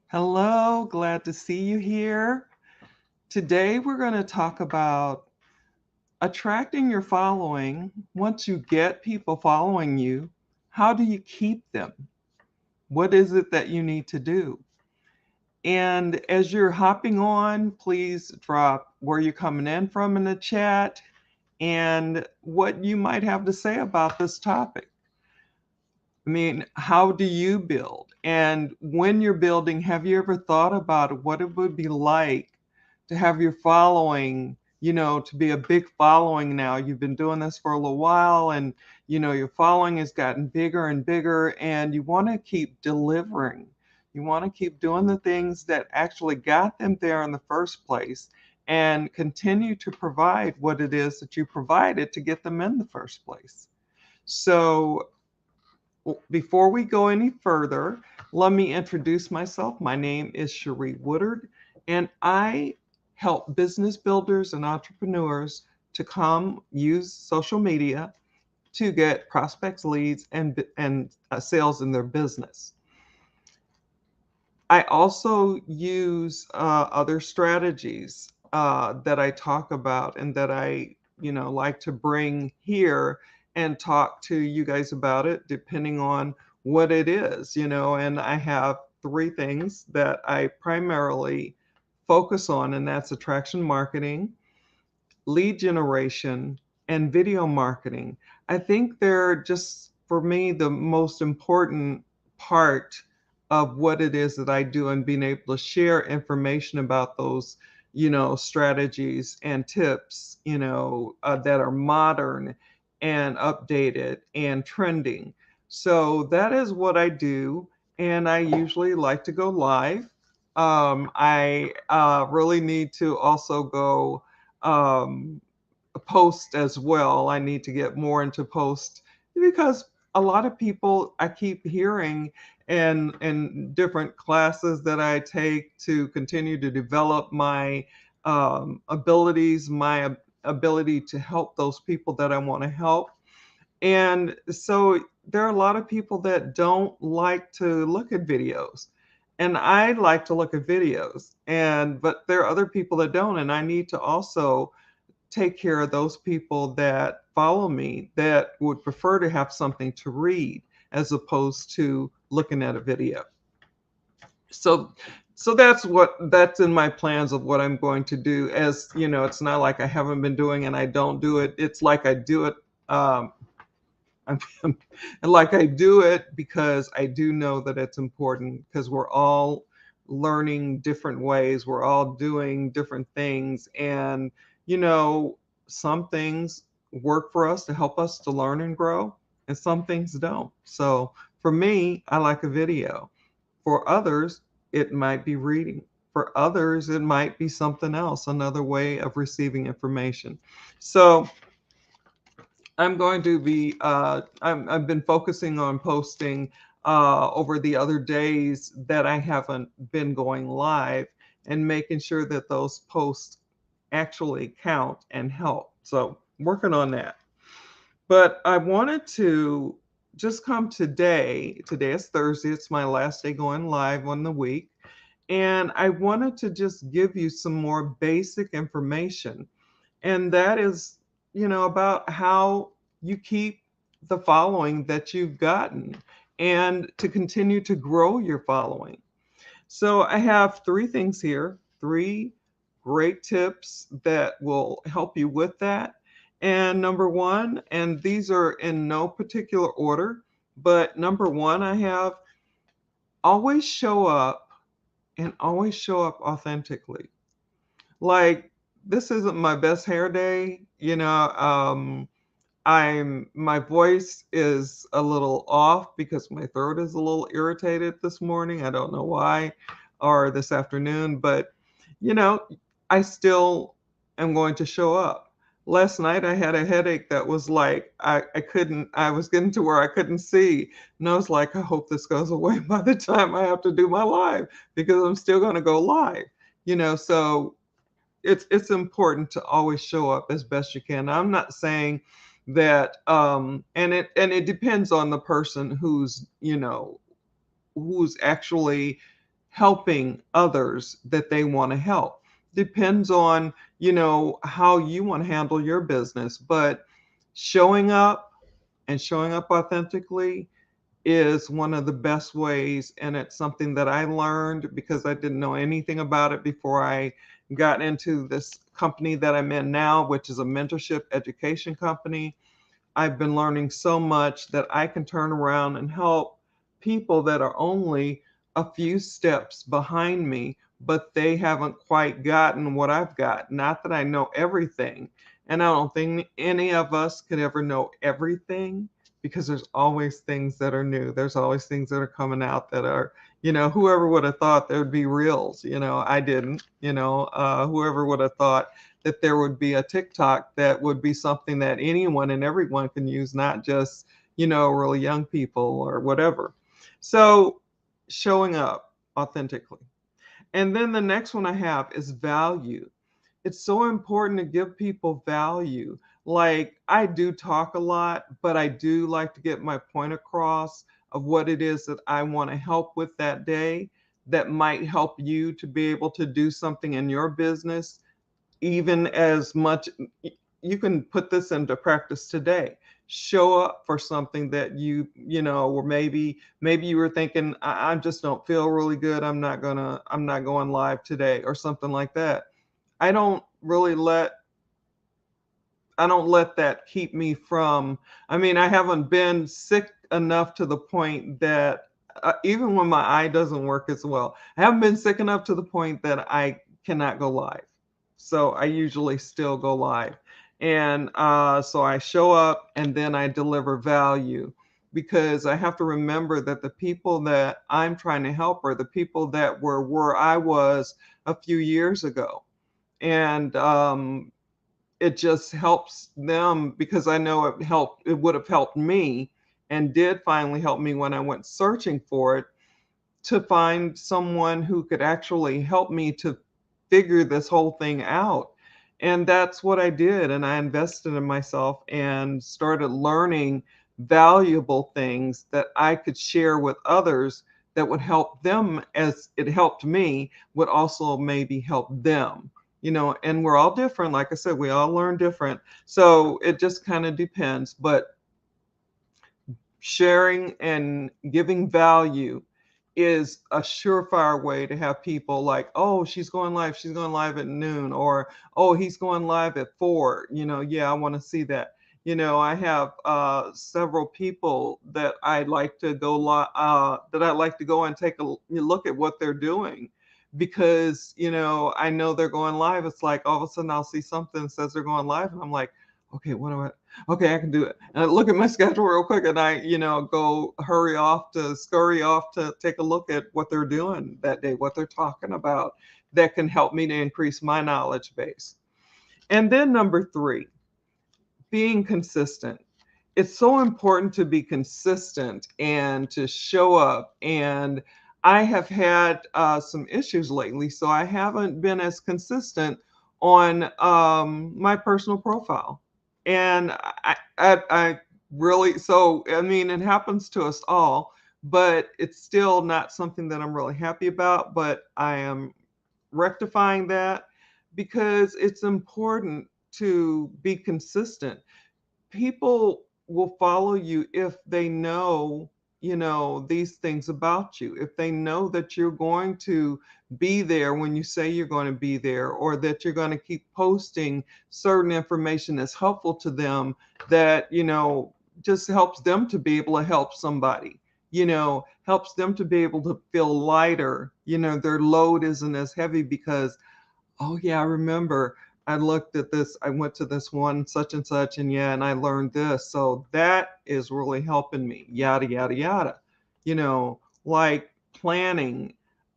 Hello, glad to see you here. Today we're going to talk about attracting your following. Once you get people following you, how do you keep them? What is it that you need to do? And as you're hopping on, please drop where you're coming in from in the chat and what you might have to say about this topic. I mean, how do you build? And when you're building, have you ever thought about what it would be like to have your following, to be a big following now? You've been doing this for a little while and, your following has gotten bigger and bigger, and you want to keep delivering. You want to keep doing the things that actually got them there in the first place and continue to provide what it is that you provided to get them in the first place. So, before we go any further, let me introduce myself. My name is Cherie Woodard, and I help business builders and entrepreneurs to come use social media to get prospects, leads, and sales in their business. I also use other strategies that I talk about and that I, like to bring here and talk to you guys about it, depending on what it is, And I have three things that I primarily focus on, and that's attraction marketing, lead generation, and video marketing. I think they're just, for me, the most important part of what it is that I do, and being able to share information about those, strategies and tips, that are modern and updated and trending. So that is what I do. And I usually like to go live. I really need to also go um, post as well. I need to get more into post because a lot of people I keep hearing in different classes that I take to continue to develop my abilities, my ability to help those people that I want to help. And so there are a lot of people that don't like to look at videos. And I like to look at videos. And but there are other people that don't, and I need to also take care of those people that follow me that would prefer to have something to read as opposed to looking at a video. So that's in my plans of what I'm going to do. As you know, it's not like I haven't been doing and I don't do it. It's like I do it. I'm, like I do it because I do know that it's important, because we're all learning different ways. We're all doing different things. And, you know, some things work for us to help us to learn and grow, and some things don't. So for me, I like a video. For others, it might be reading. For others, it might be something else, another way of receiving information. So I'm going to be, I've been focusing on posting over the other days that I haven't been going live, and making sure that those posts actually count and help. So, working on that. But I wanted to just come today. Today is Thursday, it's my last day going live on the week. And I wanted to just give you some more basic information, and that is, about how you keep the following that you've gotten and to continue to grow your following. So I have three things here, three great tips that will help you with that. And number one, and these are in no particular order, but number one, I have always show up, and always show up authentically. Like, this isn't my best hair day, my voice is a little off because my throat is a little irritated this morning. I don't know why, or this afternoon, but you know, I still am going to show up. Last night I had a headache that was like I was getting to where I couldn't see. And I was like, I hope this goes away by the time I have to do my live, because I'm still gonna go live. So it's important to always show up as best you can. I'm not saying that and it depends on the person who's actually helping others that they want to help. Depends on, how you want to handle your business, but showing up and showing up authentically is one of the best ways. And it's something that I learned because I didn't know anything about it before I got into this company that I'm in now, which is a mentorship education company. I've been learning so much that I can turn around and help people that are only a few steps behind me, but they haven't quite gotten what I've got. Not that I know everything. And I don't think any of us could ever know everything because there's always things that are new. There's always things that are coming out that are, whoever would have thought there'd be reels, I didn't, whoever would have thought that there would be a TikTok that would be something that anyone and everyone can use, not just, really young people or whatever. So showing up authentically. And then the next one I have is value. It's so important to give people value. Like, I do talk a lot, but I do like to get my point across of what it is that I want to help with that day that might help you to be able to do something in your business even as much. You can put this into practice today. Show up for something that or maybe you were thinking, I just don't feel really good, I'm not going live today, or something like that. I don't really let I don't let that keep me from. I mean, I haven't been sick enough to the point that, even when my eye doesn't work as well, I haven't been sick enough to the point that I cannot go live. So I usually still go live. And so I show up and then I deliver value, because I have to remember that the people that I'm trying to help are the people that were where I was a few years ago. And it just helps them, because I know it would have helped me, and did finally help me when I went searching for it, to find someone who could actually help me to figure this whole thing out. And that's what I did. And I invested in myself and started learning valuable things that I could share with others that would help them as it helped me, would also maybe help them. And we're all different. Like I said, we all learn different. So it just kind of depends. But sharing and giving value is a surefire way to have people like, oh, she's going live at noon, or oh, he's going live at 4. Yeah, I want to see that. I have several people that I'd like to go that I'd like to go and take a look at what they're doing, because I know they're going live. It's like all of a sudden I'll see something that says they're going live, and I'm like, okay, what do I okay, I can do it. And I look at my schedule real quick, and I, go scurry off to take a look at what they're doing that day, what they're talking about, that can help me to increase my knowledge base. And then number 3, being consistent. It's so important to be consistent and to show up. And I have had some issues lately, so I haven't been as consistent on my personal profile. And I really, so I mean, it happens to us all, but it's still not something that I'm really happy about. But I am rectifying that, because it's important to be consistent. People will follow you if they know, these things about you. If they know that you're going to be there when you say you're going to be there, or that you're going to keep posting certain information that's helpful to them, that, just helps them to be able to help somebody, helps them to be able to feel lighter, their load isn't as heavy, because, oh yeah, I remember I looked at this, I went to this one such and such, and yeah, and I learned this. So that is really helping me, yada, yada, yada. Like planning.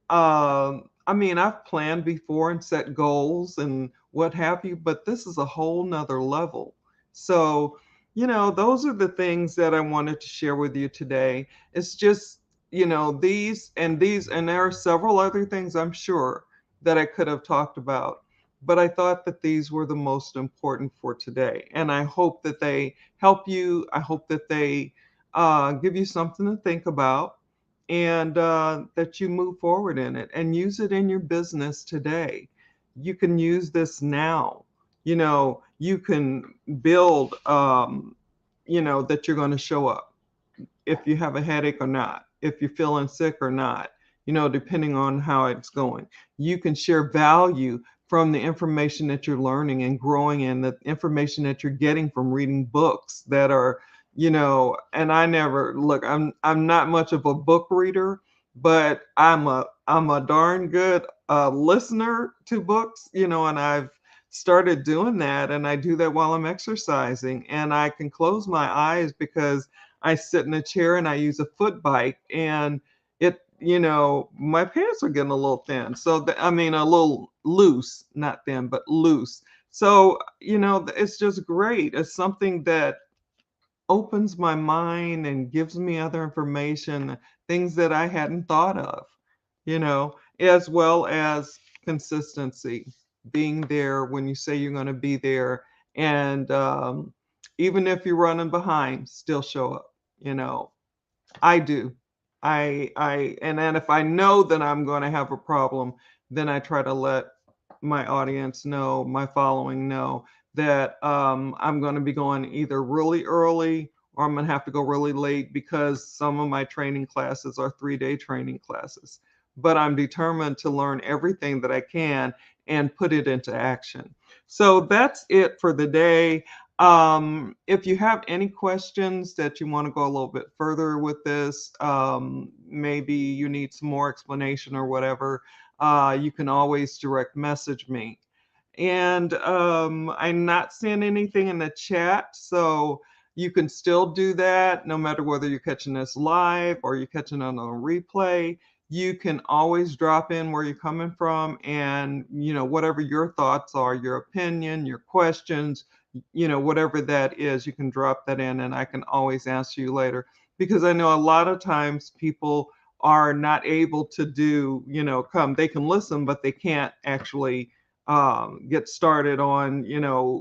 I mean, I've planned before and set goals and what have you, but this is a whole nother level. So, those are the things that I wanted to share with you today. It's just, these, and there are several other things I'm sure that I could have talked about. But I thought that these were the most important for today. And I hope that they help you. I hope that they give you something to think about. and that you move forward in it and use it in your business today. You can use this now. You can build, that you're going to show up if you have a headache or not, if you're feeling sick or not, depending on how it's going. You can share value from the information that you're learning and growing in, the information that you're getting from reading books that are, and I never look, I'm not much of a book reader, but I'm a darn good listener to books, and I've started doing that, and I do that while I'm exercising, and I can close my eyes because I sit in a chair and I use a foot bike, and my pants are getting a little thin. So, I mean, a little loose, not thin, but loose. So, it's just great. It's something that opens my mind and gives me other information, things that I hadn't thought of, as well as consistency, being there when you say you're going to be there. And even if you're running behind, still show up, you know. I do. And then if I know that I'm going to have a problem, then I try to let my audience know, my following know that I'm going to be going either really early or I'm going to have to go really late because some of my training classes are 3-day training classes. But I'm determined to learn everything that I can and put it into action. So that's it for the day. If you have any questions that you want to go a little bit further with this, maybe you need some more explanation or whatever, you can always direct message me. And I'm not seeing anything in the chat, so you can still do that no matter whether you're catching this live or you're catching it on a replay. You can always drop in where you're coming from and, whatever your thoughts are, your opinion, your questions, whatever that is, you can drop that in and I can always answer you later. Because I know a lot of times people are not able to do, they can listen, but they can't actually get started on,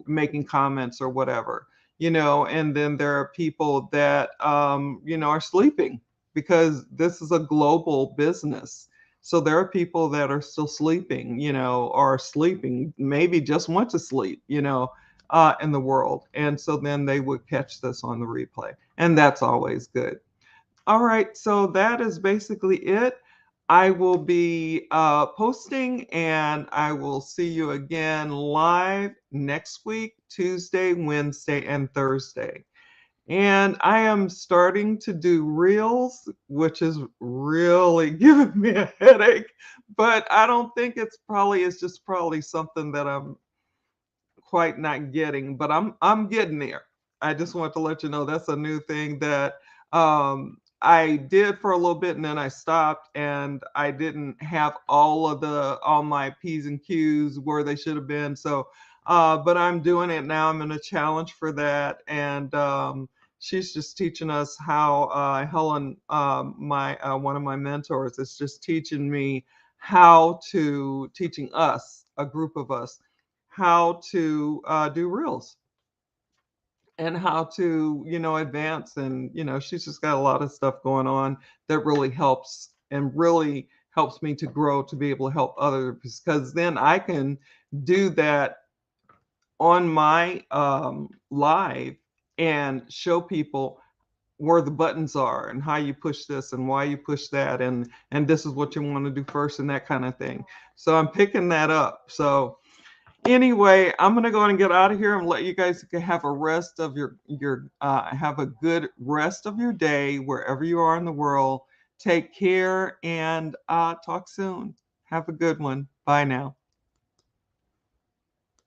making comments or whatever, and then there are people that, are sleeping because this is a global business. So there are people that are still sleeping, or sleeping, maybe just want to sleep, in the world. And so then they would catch this on the replay. And that's always good. All right, so that is basically it. I will be posting and I will see you again live next week, Tuesday, Wednesday, and Thursday. And I am starting to do reels, which is really giving me a headache, but I don't think it's just probably something that I'm quite not getting, but I'm getting there. I just want to let you know that's a new thing that I did for a little bit and then I stopped and I didn't have all my P's and Q's where they should have been. So but I'm doing it now. I'm in a challenge for that. And she's just teaching us how Helen, my one of my mentors, is just teaching me teaching us, a group of us, how to do reels and how to, advance. And, she's just got a lot of stuff going on that really helps and really helps me to grow to be able to help others because then I can do that on my live and show people where the buttons are and how you push this and why you push that and this is what you want to do first and that kind of thing. So I'm picking that up. So anyway, I'm gonna go and get out of here and let you guys have a rest of your have a good rest of your day wherever you are in the world. Take care and talk soon. Have a good one. Bye now.